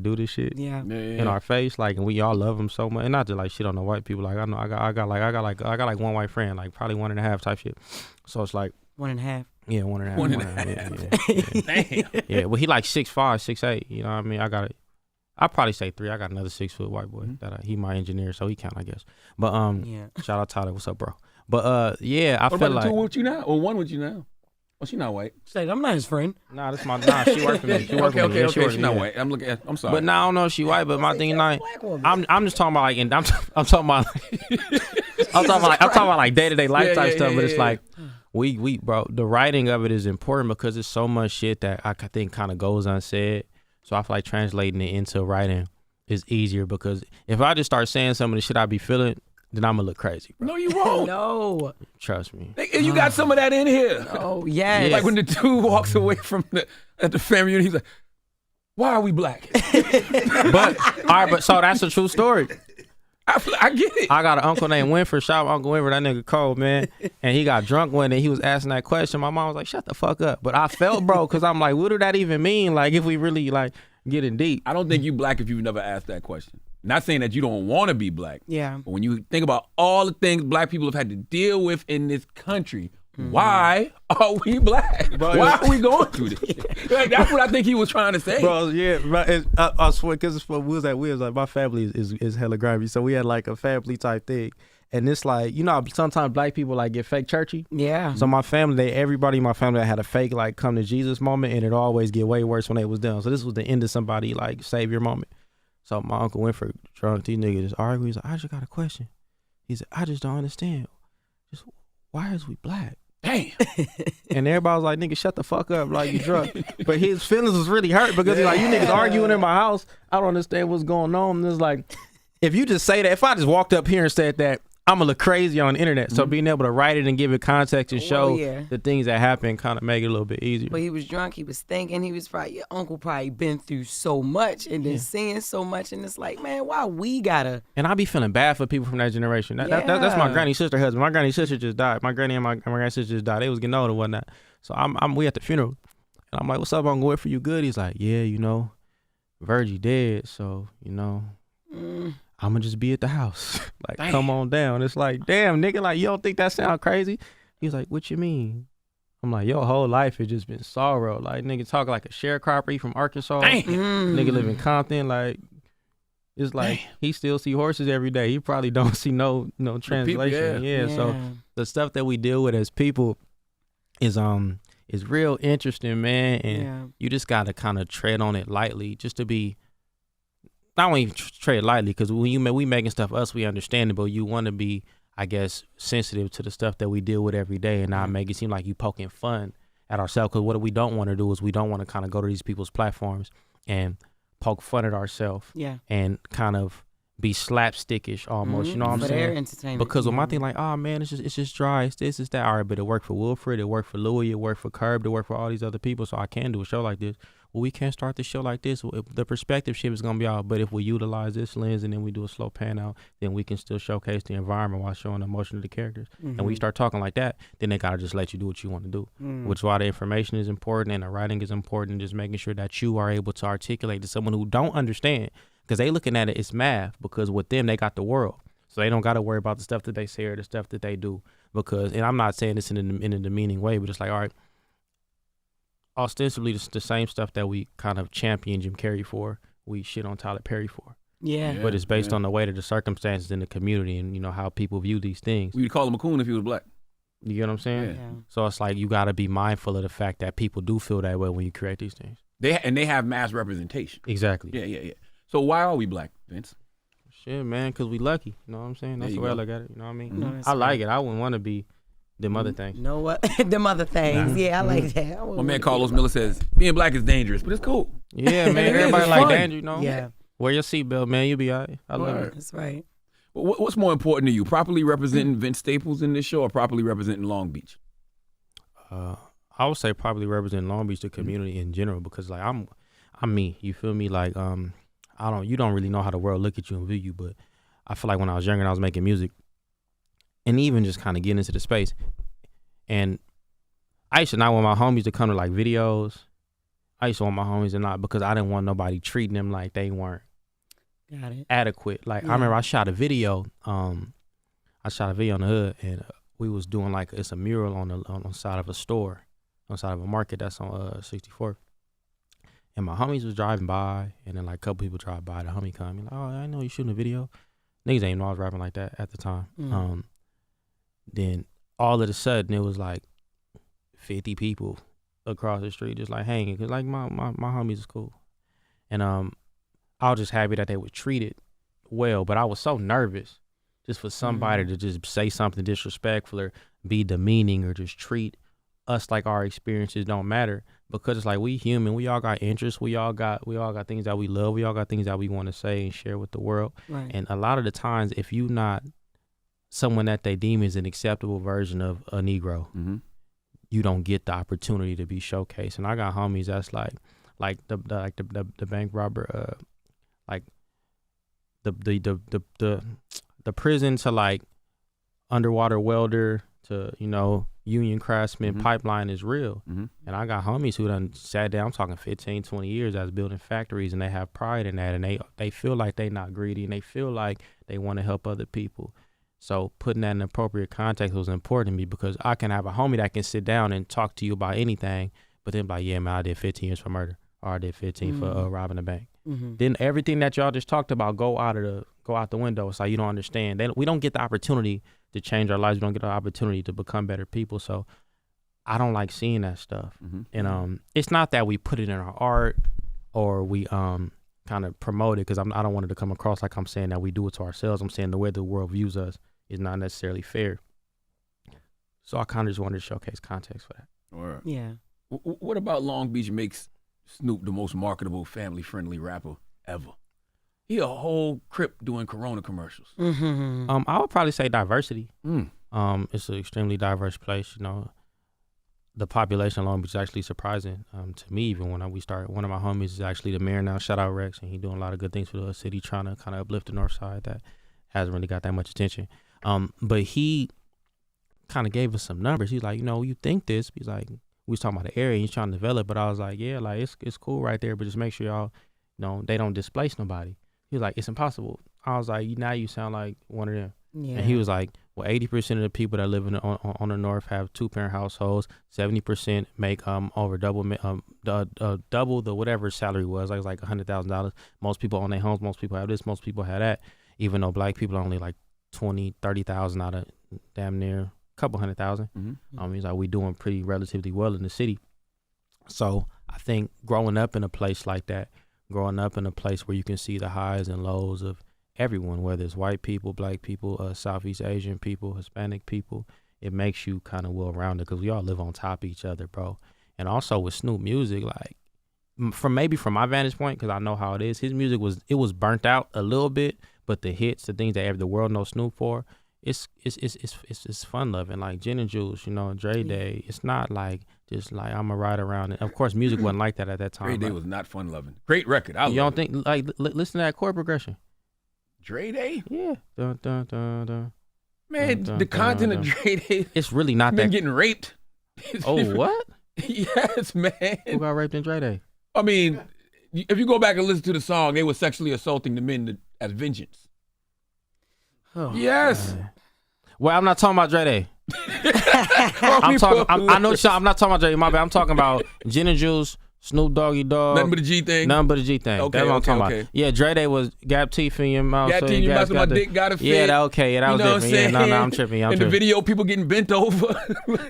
do this shit in our face, like, and we all love them so much, and not to like shit on the white people. Like I know I got like one white friend, like probably 1.5 type shit. So it's like 1.5. Yeah, 1.5. Damn. Yeah, well he like 6'5", 6'8". You know what I mean? I'll probably say 3. I got another 6-foot white boy that he my engineer, so he count, I guess. But shout out Tyler, what's up, bro? But yeah, I what feel about like the 2 with you now, or 1 with you now? Oh, she not white. Say, I'm not his friend. Nah, that's she work for me. She work for me. Okay. She's not white. I'm sorry. But now I don't know if she white. But my thing, like, I'm just talking about like, and I'm talking about, I'm talking about like day-to-day life type stuff. But it's like, we bro, the writing of it is important because it's so much shit that I think kind of goes unsaid. So I feel like translating it into writing is easier, because if I just start saying some of the shit I be feeling, then I'm gonna look crazy, bro. No, you won't. No. Trust me. You got some of that in here. Oh, yes. Like when the dude walks away from at the family reunion, he's like, why are we Black? but so that's a true story. I get it. I got an uncle named Winford. Shout out Uncle Winford, that nigga cold, man. And he got drunk one day. He was asking that question. My mom was like, shut the fuck up. But I felt, bro, because I'm like, what do that even mean? Like, if we really, like, getting deep. I don't think you Black if you've never asked that question. Not saying that you don't want to be Black. Yeah. But when you think about all the things Black people have had to deal with in this country, why are we Black? Bro, why are we going through this shit? Like, that's what I think he was trying to say. Bro, yeah, I swear, because we was like, my family is hella grimy, so we had like a family type thing. And it's like, you know, sometimes Black people like get fake churchy. Yeah. So my family, everybody in my family had a fake like come to Jesus moment, and it always get way worse when they was done. So this was the end of somebody like savior moment. So my uncle Winford drunk, these niggas just arguing. He's like, I just got a question. He said, I just don't understand. Just why is we Black? Damn. And everybody was like, nigga, shut the fuck up, like, you drunk. But his feelings was really hurt because he's like, you niggas arguing in my house. I don't understand what's going on. And it's like, if you just say that, if I just walked up here and said that, I'm gonna look crazy on the internet. So being able to write it and give it context and show the things that happen kind of make it a little bit easier. But he was drunk, he was thinking, he was probably, your uncle probably been through so much and then seeing so much, and it's like, man, why we gotta? And I be feeling bad for people from that generation. That's my granny's sister husband. My granny's sister just died. My granny and my granny sister just died. They was getting old and whatnot. So we at the funeral, and I'm like, what's up, Uncle Wait for you good? He's like, yeah, you know, Virgie dead, so, you know, I'm gonna just be at the house. Like, damn. Come on down. It's like, damn, nigga, like, you don't think that sound crazy? He's like, what you mean? I'm like, your whole life has just been sorrow. Like, nigga talk like a sharecropper. He from Arkansas. Nigga live in Compton. Like, it's like he still see horses every day. He probably don't see no translation. Yeah. So the stuff that we deal with as people is real interesting, man. And you just gotta kind of tread on it lightly, just to be. Not only tread lightly, because when we making stuff us, we understand it, but you want to be, I guess, sensitive to the stuff that we deal with every day, and not make it seem like you poking fun at ourselves. Because what we don't want to do is we don't want to kind of go to these people's platforms and poke fun at ourselves, and kind of be slapstickish almost. You know what I'm saying? Entertainment. Because with my thing, like, oh man, it's just dry. It's this, it's that. All right, but it worked for Wilfred, it worked for Louis, it worked for Curb, it worked for all these other people. So I can do a show like this. Well, we can't start the show like this. The perspective shit is gonna be all. But if we utilize this lens and then we do a slow pan out, then we can still showcase the environment while showing the emotion of the characters. And when you start talking like that, then they gotta just let you do what you want to do. Which is why the information is important and the writing is important, and just making sure that you are able to articulate to someone who don't understand, because they looking at it as math. Because with them, they got the world, so they don't got to worry about the stuff that they say or the stuff that they do. Because, and I'm not saying this in a demeaning way, but it's like, all right, ostensibly the same stuff that we kind of champion Jim Carrey for, we shit on Tyler Perry for. But it's based on the weight of the circumstances in the community and, you know, how people view these things. We'd call him a coon if he was Black. You get what I'm saying? So it's like, you got to be mindful of the fact that people do feel that way when you create these things. They have mass representation. Exactly. Yeah. So why are we Black, Vince? Shit, man, because we lucky. You know what I'm saying? That's the way I look at it. You know what I mean? No, I like it. I wouldn't want to be them other things. You know what? Them other things. Yeah, I like that. My man Carlos Miller says, being black is dangerous, but it's cool. Yeah, man. Everybody like danger, you know? Yeah. Wear your seatbelt, man. You'll be all right. I love it. That's right. What's more important to you, properly representing Vince Staples in this show or properly representing Long Beach? I would say probably representing Long Beach, the community in general, because like I'm me. You feel me? Like you don't really know how the world look at you and view you, but I feel like when I was younger and I was making music, and even just kind of getting into the space, and I used to not want my homies to come to like videos. I used to want my homies to not, because I didn't want nobody treating them like they weren't adequate. Like I remember I shot a video. I shot a video on the hood, and we was doing like it's a mural on the side of a store, on the side of a market that's on 64th. And my homies was driving by, and then like a couple people drive by. The homie come, like, oh, I know you shooting a video. Niggas ain't know I was rapping like that at the time. Then all of a sudden it was like 50 people across the street just like hanging, cause like my homies is cool, and I was just happy that they were treated well. But I was so nervous just for somebody to just say something disrespectful or be demeaning or just treat us like our experiences don't matter, because it's like we human, we all got interests, we all got things that we love, we all got things that we want to say and share with the world. Right. And a lot of the times, if you not someone that they deem is an acceptable version of a Negro, you don't get the opportunity to be showcased. And I got homies that's like the bank robber, like the prison to like underwater welder to, you know, union craftsman pipeline is real. And I got homies who done sat down, I'm talking 15, 20 years as building factories, and they have pride in that, and they feel like they not greedy, and they feel like they want to help other people. So putting that in appropriate context was important to me, because I can have a homie that can sit down and talk to you about anything, but then like, yeah, man, I did 15 years for murder, or I did 15 for robbing a bank. Then everything that y'all just talked about go out the window. It's like you don't understand. We don't get the opportunity to change our lives. We don't get the opportunity to become better people. So I don't like seeing that stuff. And it's not that we put it in our art or we kind of promote it, because I don't want it to come across like I'm saying that we do it to ourselves. I'm saying the way the world views us is not necessarily fair. So I kind of just wanted to showcase context for that. Right. Yeah. What about Long Beach makes Snoop the most marketable, family-friendly rapper ever? He a whole crip doing Corona commercials. I would probably say diversity. It's an extremely diverse place. You know, the population of Long Beach is actually surprising to me. Even when we started, one of my homies is actually the mayor now. Shout out Roques, and he doing a lot of good things for the city, trying to kind of uplift the north side that hasn't really got that much attention. But he kind of gave us some numbers. He's like, you know, you think this? He's like, we was talking about the area he's trying to develop, but I was like, yeah, like it's cool right there, but just make sure y'all, you know, they don't displace nobody. He was like, it's impossible. I was like, now you sound like one of them. Yeah. And he was like, well, 80% of the people that live on the north have 2-parent households. 70% make over double the whatever salary was. Like, it was like $100,000. Most people own their homes. Most people have this. Most people have that. Even though black people are only like 20, 30,000 out of damn near a couple 100,000. He's like, we doing pretty relatively well in the city. So I think growing up in a place like that, growing up in a place where you can see the highs and lows of everyone, whether it's white people, black people, Southeast Asian people, Hispanic people, it makes you kind of well-rounded, because we all live on top of each other, bro. And also with Snoop music, like from my vantage point, because I know how it is, his music was burnt out a little bit, but the hits, the things that the world knows Snoop for, it's fun loving, like Gin and Juice, you know, Dre Day. It's not like just like I'm a ride around. And of course, music wasn't like that at that time. Dre Day was not fun loving. Great record. You don't think like listen to that chord progression? Dre Day? Yeah. Dun, dun, dun, dun. Man, the content of Dre Day. It's really not been that. Getting raped. Oh, what? Yes, man. Who got raped in Dre Day? I mean, if you go back and listen to the song, they were sexually assaulting the men as vengeance. Oh, yes. Man. Well, I'm not talking about Dre Day. I know. I'm not talking about Dre Day. My bad. I'm talking about Gin and Juice, Snoop Doggy Dogg. Nothing but a G thing. Nothing but a G thing. Okay, That's what I'm okay, talking okay. about. Yeah, Dre Day was gap teeth in your mouth. Gap teeth in your mouth, so my dick got to fit. Yeah, that okay. Yeah, that You was know what I'm different. Yeah, saying? no, I'm tripping. I'm In tripping. the video, people getting bent over.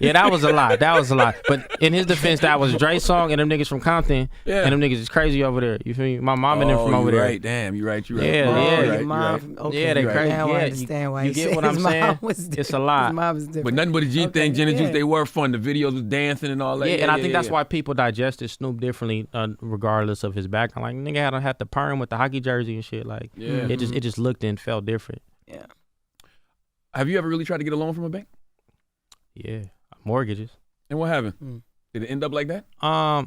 Yeah, that was a lot. That was a lot. But in his defense, that was Dre's song, and them niggas from Compton, Yeah. and them niggas is crazy over there. You feel me? My mom and them from over there. Right, damn, you right. Yeah, Oh, yeah. you're Your mom, right. okay, Yeah, they right. crazy. Now Yeah, I understand why you he get said what I'm his mom saying? was It's a different. lot. His mom is different. But nothing but a G thing. Gin and Juice, yeah. they were fun. The videos was dancing and all that. Yeah, and I think that's why people digested Snoop differently, regardless of his background. Like nigga had the perm with the hockey jersey and shit. Like Yeah. it just looked and felt different. Yeah. Have you ever really tried to get a loan from a bank? Yeah, mortgages. And what happened? Did it end up like that? Nah,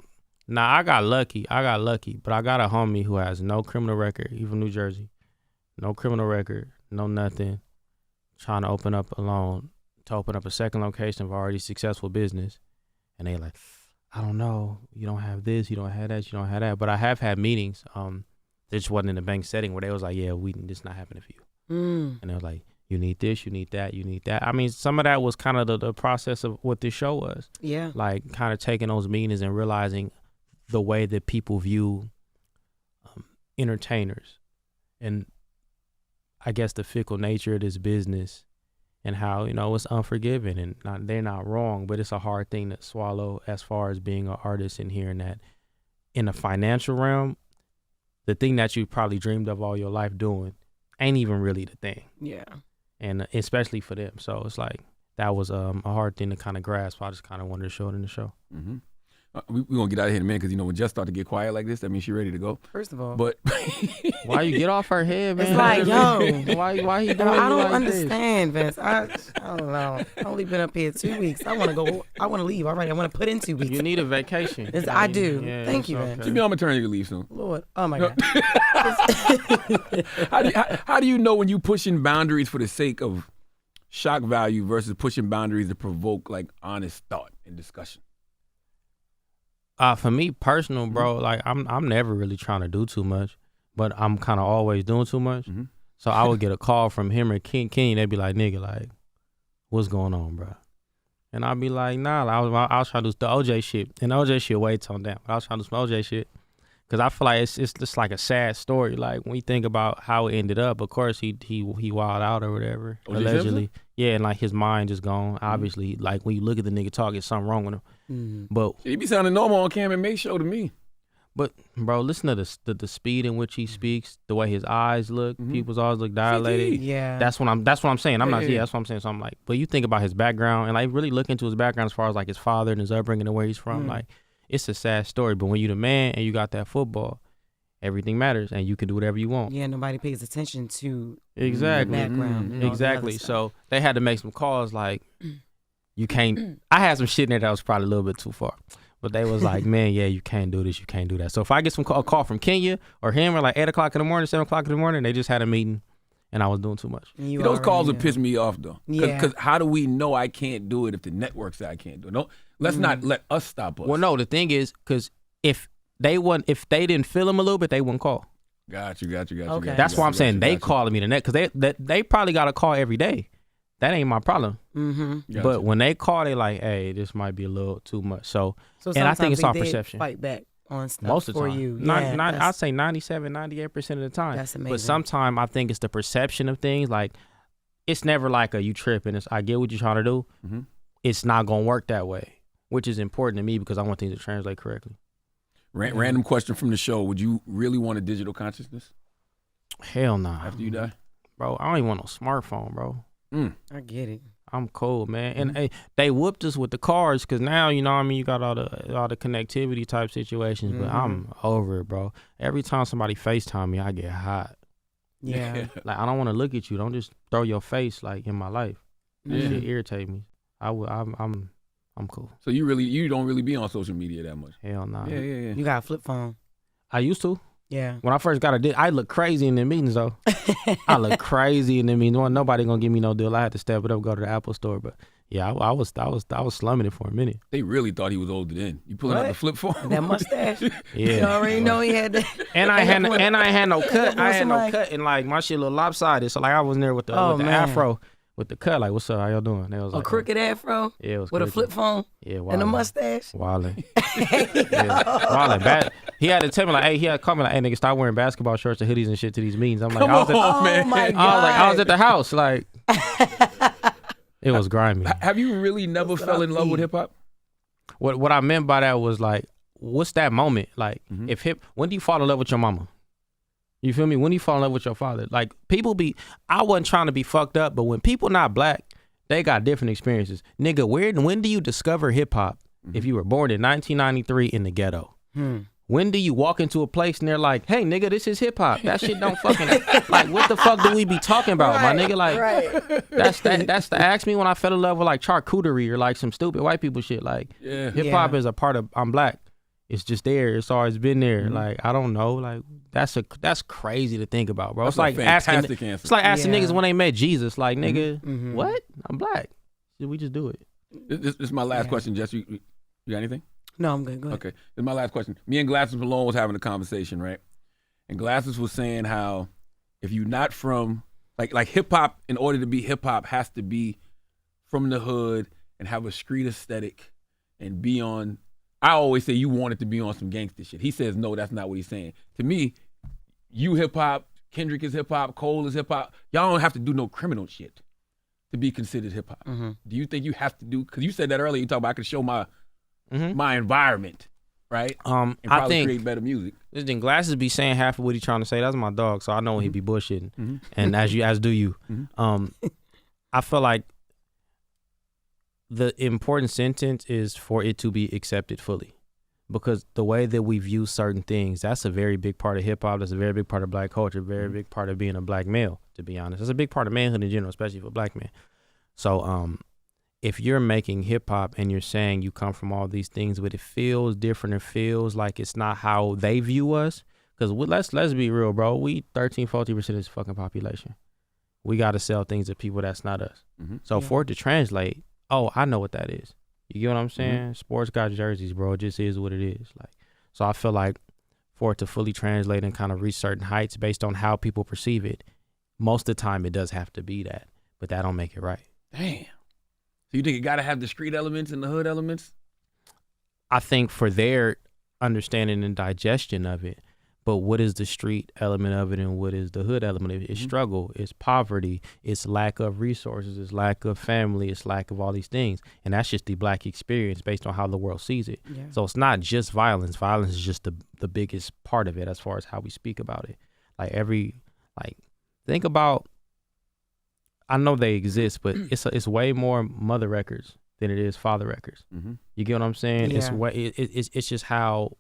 I got lucky, but I got a homie who has no criminal record. He from New Jersey, no criminal record, no nothing. Trying to open up a loan to open up a second location of already successful business, and they like, I don't know, you don't have this, you don't have that, you don't have that. But I have had meetings. It just wasn't in the bank setting where they was like, yeah, this not happening for you. And they was like, you need this, you need that, you need that. I mean, some of that was kind of the process of what this show was. Yeah. Like kind of taking those meetings and realizing the way that people view entertainers and I guess the fickle nature of this business and how, it's unforgiving and they're not wrong, but it's a hard thing to swallow as far as being an artist and hearing that in the financial realm, the thing that you probably dreamed of all your life doing ain't even really the thing. Yeah. And especially for them. So it's like that was a hard thing to kind of grasp. I just kind of wanted to show it in the show. Mm-hmm. We're going to get out of here in a minute because, when Jess started to get quiet like this, that means she's ready to go. First of all. But why you get off her head, man? It's like, yo. Why he doing I you don't like understand, Vince. I don't know. I've only been up here 2 weeks. I want to go. I want to leave already. I want to put in 2 this? weeks. You need a vacation. I do. Yeah, Thank you, it's Vince. okay. she'll be on maternity leave soon. Lord. Oh, my God. How do you know when you pushing boundaries for the sake of shock value versus pushing boundaries to provoke like honest thought and discussion? For me, personal, bro, like I'm never really trying to do too much, but I'm kind of always doing too much. Mm-hmm. So I would get a call from him or King. They'd be like, nigga, like, what's going on, bro? And I'd be like, nah, I was trying to do the OJ shit. And the OJ shit way toned down. But I was trying to do some OJ shit. Because I feel like it's just like a sad story. Like, when you think about how it ended up, of course, he wilded out or whatever, O.J. allegedly. Simpson? Yeah, and, like, his mind just gone. Obviously, like, when you look at the nigga talk, it's something wrong with him. But He be sounding normal on Cam and May show to me. But bro, listen to the speed in which he speaks, the way his eyes look, people's eyes look dilated. Yeah. That's what I'm saying. I'm not. Yeah. Yeah, that's what I'm saying. So I'm like, but you think about his background and like really look into his background as far as like his father and his upbringing and where he's from. Like, it's a sad story. But when you the man and you got that football, everything matters and you can do whatever you want. Yeah, nobody pays attention to Exactly. the background. and all the Exactly. other stuff. So they had to make some calls like, you can't. I had some shit in there that was probably a little bit too far. But they was like, man, yeah, you can't do this, you can't do that. So if I get a call from Kenya or him or like 8 o'clock in the morning, 7 o'clock in the morning, they just had a meeting and I was doing too much. And you Those already calls would know. piss me off though. Yeah. Because how do we know I can't do it if the network said I can't do it? No, let's not let us stop us. Well, no, the thing is, because if they didn't feel him a little bit, they wouldn't call. Got you. Okay. That's why I'm saying they calling me the net because they probably got a call every day. That ain't my problem. Mm-hmm. But when they call, they like, hey, this might be a little too much. So and I think sometimes it's all they did perception. Fight back on stuff Most of the for time. you. I'd say 97, 98% of the time. That's amazing. But sometimes I think it's the perception of things. Like, it's never like you tripping. It's I get what you're trying to do. Mm-hmm. It's not going to work that way, which is important to me because I want things to translate correctly. Random question from the show. Would you really want a digital consciousness Hell nah. after you die? Bro, I don't even want no smartphone, bro. I get it. I'm cool, man. And hey, they whooped us with the cars because now, you know what I mean, you got all the connectivity type situations, but I'm over it, bro. Every time somebody FaceTime me, I get hot. Yeah. Like, I don't want to look at you. Don't just throw your face like in my life. That Yeah. shit irritate me. I'm cool. So you don't really be on social media that much? Hell nah. Yeah. You got a flip phone. I used to. Yeah. When I first got I look crazy in the meetings though. I look crazy in the meetings. Nobody gonna give me no deal. I had to step it up, go to the Apple store. But yeah, I was slumming it for a minute. They really thought he was older then. You pulling out What? the flip phone? That mustache. You Yeah. already know he had that. And I had no cut. I had no Somebody- cut, and like my shit look lopsided. So like I wasn't there with the Oh, with the man. afro. with the cut, like, what's up? How y'all doing? They was A like, crooked afro? Yeah, it was with crazy. a flip phone? Yeah, wildin'. And a mustache? Wildin'. Wildin'. Bad. He had to tell me, like, hey, he had to call me, like, hey, nigga, stop wearing basketball shorts and hoodies and shit to these meetings. I'm like, Oh my God. I was at the house, like, it was grimy. Have you really never fell in love with hip hop? What I meant by that was, like, what's that moment? Like, when do you fall in love with your mama? You feel me? When do you fall in love with your father? Like, I wasn't trying to be fucked up, but when people not black, they got different experiences. Nigga, when do you discover hip hop if you were born in 1993 in the ghetto? When do you walk into a place and they're like, hey, nigga, this is hip hop. That shit don't fucking, like, what the fuck do we be talking about, my nigga? Like, that's the ask me when I fell in love with, like, charcuterie or, like, some stupid white people shit. Like, hip hop is a part of, I'm black. It's just there. It's always been there. Like, I don't know. Like, that's crazy to think about, bro. That's it's like fantastic answer. It's like asking niggas when they met Jesus. Like, nigga, what? I'm black. Should we just do it? This is my last question, Jess. You got anything? No, I'm good. Go ahead. Okay, this is my last question. Me and Glasses Malone was having a conversation, right? And Glasses was saying how if you're not from, like hip hop, in order to be hip hop, has to be from the hood and have a street aesthetic and be on. I always say you wanted to be on some gangster shit. He says no, that's not what he's saying. To me, you hip hop, Kendrick is hip hop, Cole is hip hop. Y'all don't have to do no criminal shit to be considered hip hop. Do you think you have to do? Because you said that earlier. You talk about I could show my environment, right? And probably I think create better music. Listen, Glasses be saying half of what he trying to say. That's my dog, so I know when he be bullshitting. And as do you. I feel like the important sentence is for it to be accepted fully, because the way that we view certain things, that's a very big part of hip hop. That's a very big part of black culture, very big part of being a black male, to be honest. That's a big part of manhood in general, especially for black men. So if you're making hip hop and you're saying you come from all these things, but it feels different, it feels like it's not how they view us, because let's be real, bro. We 13-14% of this fucking population. We got to sell things to people that's not us. So for it to translate, oh, I know what that is. You get what I'm saying? Sports got jerseys, bro. It just is what it is. Like, so I feel like for it to fully translate and kind of reach certain heights based on how people perceive it, most of the time it does have to be that, but that don't make it right. Damn. So you think it got to have the street elements and the hood elements? I think for their understanding and digestion of it, but what is the street element of it and what is the hood element of it? It's struggle, it's poverty, it's lack of resources, it's lack of family, it's lack of all these things. And that's just the black experience based on how the world sees it. Yeah. So it's not just violence. Violence is just the biggest part of it as far as how we speak about it. Think about, I know they exist, but it's way more mother records than it is father records. You get what I'm saying? Yeah. It's just how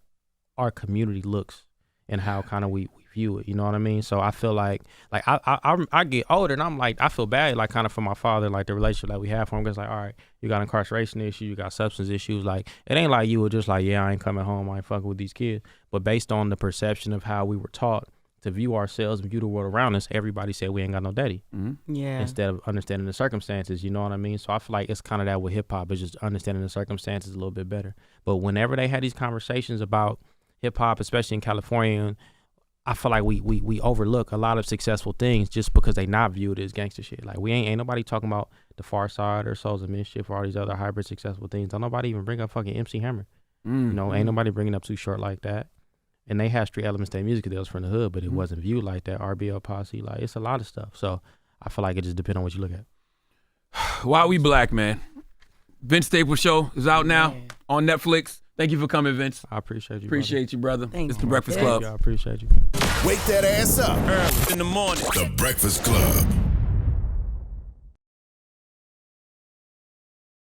our community looks and how kind of we view it, you know what I mean? So I feel like I get older and I'm like, I feel bad, like, kind of for my father, like the relationship that we have for him. It's like, all right, you got incarceration issues, you got substance issues. Like, it ain't like you were just like, yeah, I ain't coming home, I ain't fucking with these kids. But based on the perception of how we were taught to view ourselves and view the world around us, everybody said we ain't got no daddy. Yeah. Instead of understanding the circumstances, you know what I mean? So I feel like it's kind of that with hip hop, is just understanding the circumstances a little bit better. But whenever they had these conversations about hip hop, especially in California, I feel like we overlook a lot of successful things just because they not viewed as gangster shit. Like, we ain't nobody talking about the Far Side or Souls of Mischief or all these other hybrid successful things. Don't nobody even bring up fucking MC Hammer. You know, ain't nobody bringing up Too Short like that. And they have street elements to their music that was from the hood, but it wasn't viewed like that. RBL Posse, like, it's a lot of stuff. So I feel like it just depends on what you look at. Why We Black, man. Vince Staples Show is out now on Netflix. Thank you for coming, Vince. I appreciate you. Appreciate you, brother. Thanks. It's The Breakfast Club. I appreciate you. Wake that ass up Early in the morning. The Breakfast Club.